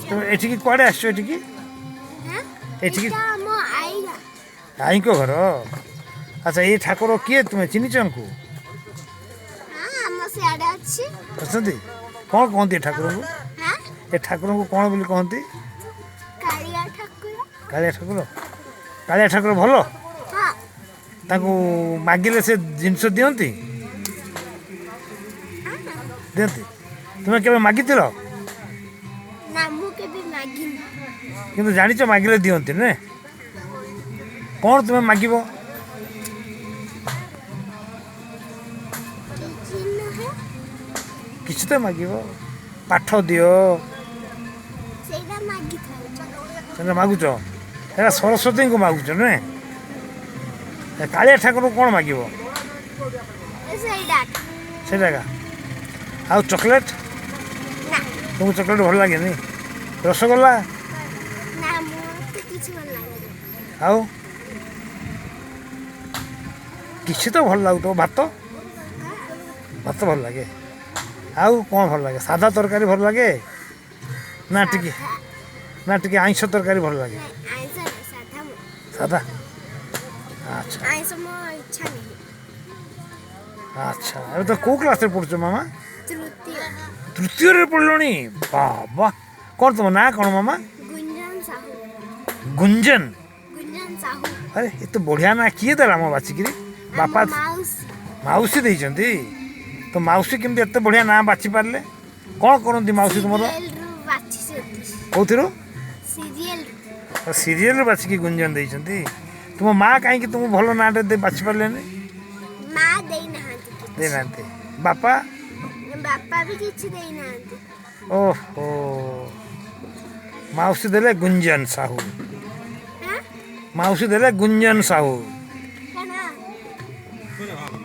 তুমি এଠିକି କୁଆଡ଼େ ଆସିଛ ଏଠିକି? ଏଠିକି ଆଈଙ୍କ ଘର। ଆଚ୍ଛା ଏଇ ଠାକୁର କିଏ ତୁମେ ଚିହ୍ନିଛ ୟାଙ୍କୁ? ଅଛନ୍ତି? କ'ଣ କହନ୍ତି ଏ ଠାକୁରଙ୍କୁ? ଏ ଠାକୁରଙ୍କୁ କ'ଣ ବୋଲି କହନ୍ତି? କାଳିଆ ଠାକୁର। କାଳିଆ ଠାକୁର ଭଲ? ତାଙ୍କୁ ମାଗିଲେ ସେ ଜିନିଷ ଦିଅନ୍ତି? ଦିଅନ୍ତି। ତୁମେ କେବେ ମାଗିଥିଲ? କିନ୍ତୁ ଜାଣିଛ ମାଗିଲେ ଦିଅନ୍ତି ନୁହେଁ? କ'ଣ ତୁମେ ମାଗିବ? କିଛି ତ ମାଗିବ। ପାଠ ଦିଅ ସେଇଟା ମାଗୁଛ? ସେଇଟା ସରସ୍ୱତୀଙ୍କୁ ମାଗୁଛ ନୁହେଁ? କାଳିଆ ଠାକୁରଙ୍କୁ କ'ଣ ମାଗିବ? ସେଇଟା ଏକା। ଆଉ ଚକୋଲେଟ୍? ତୁମକୁ ଚକୋଲେଟ୍ ଭଲ ଲାଗେନି? ରସଗୋଲା? ଆଉ କିଛି ତ ଭଲ ଲାଗୁଥିବ। ଭାତ? ଭାତ ଭଲ ଲାଗେ। ଆଉ କ'ଣ ଭଲ ଲାଗେ? ସାଧା ତରକାରୀ ଭଲ ଲାଗେ ନା ଟିକେ ଆଇଁଷ ତରକାରୀ ଭଲ ଲାଗେ? ସାଧା। ଆଚ୍ଛା ଆଚ୍ଛା। ଏବେ ତ କେଉଁ କ୍ଲାସ୍ରେ ପଢ଼ୁଛ ମାମା? ତୃତୀୟରେ ପଢ଼ିଲଣି? ବାବା। କ'ଣ ତୁମ ନାଁ କ'ଣ ମାମା? ଗୁଞ୍ଜନ। ଆରେ ଏତେ ବଢ଼ିଆ ନାଁ କିଏ ଦେଲା ଆମ ବାଛିକିରି? ବାପା ମାଉସୀ ଦେଇଛନ୍ତି? ତ ମାଉସୀ କେମିତି ଏତେ ବଢ଼ିଆ ନାଁ ବାଛି ପାରିଲେ? କ'ଣ କରନ୍ତି ମାଉସୀ ତୁମର? କେଉଁଥିରୁ? ସିରିଏଲରୁ ବାଛିକି ଗୁଞ୍ଜନ ଦେଇଛନ୍ତି। ତୁମ ମା କାହିଁକି ତୁମକୁ ଭଲ ନାଁଟେ ବାଛି ପାରିଲେନି? ଦେଇନାହାନ୍ତି। ବାପା? ଓହୋ। ମାଉସୀ ଦେଲେ ଗୁଞ୍ଜନ ସାହୁ। ମାଉସୀ ଦେଲେ ଗୁଞ୍ଜନ ସାହୁ।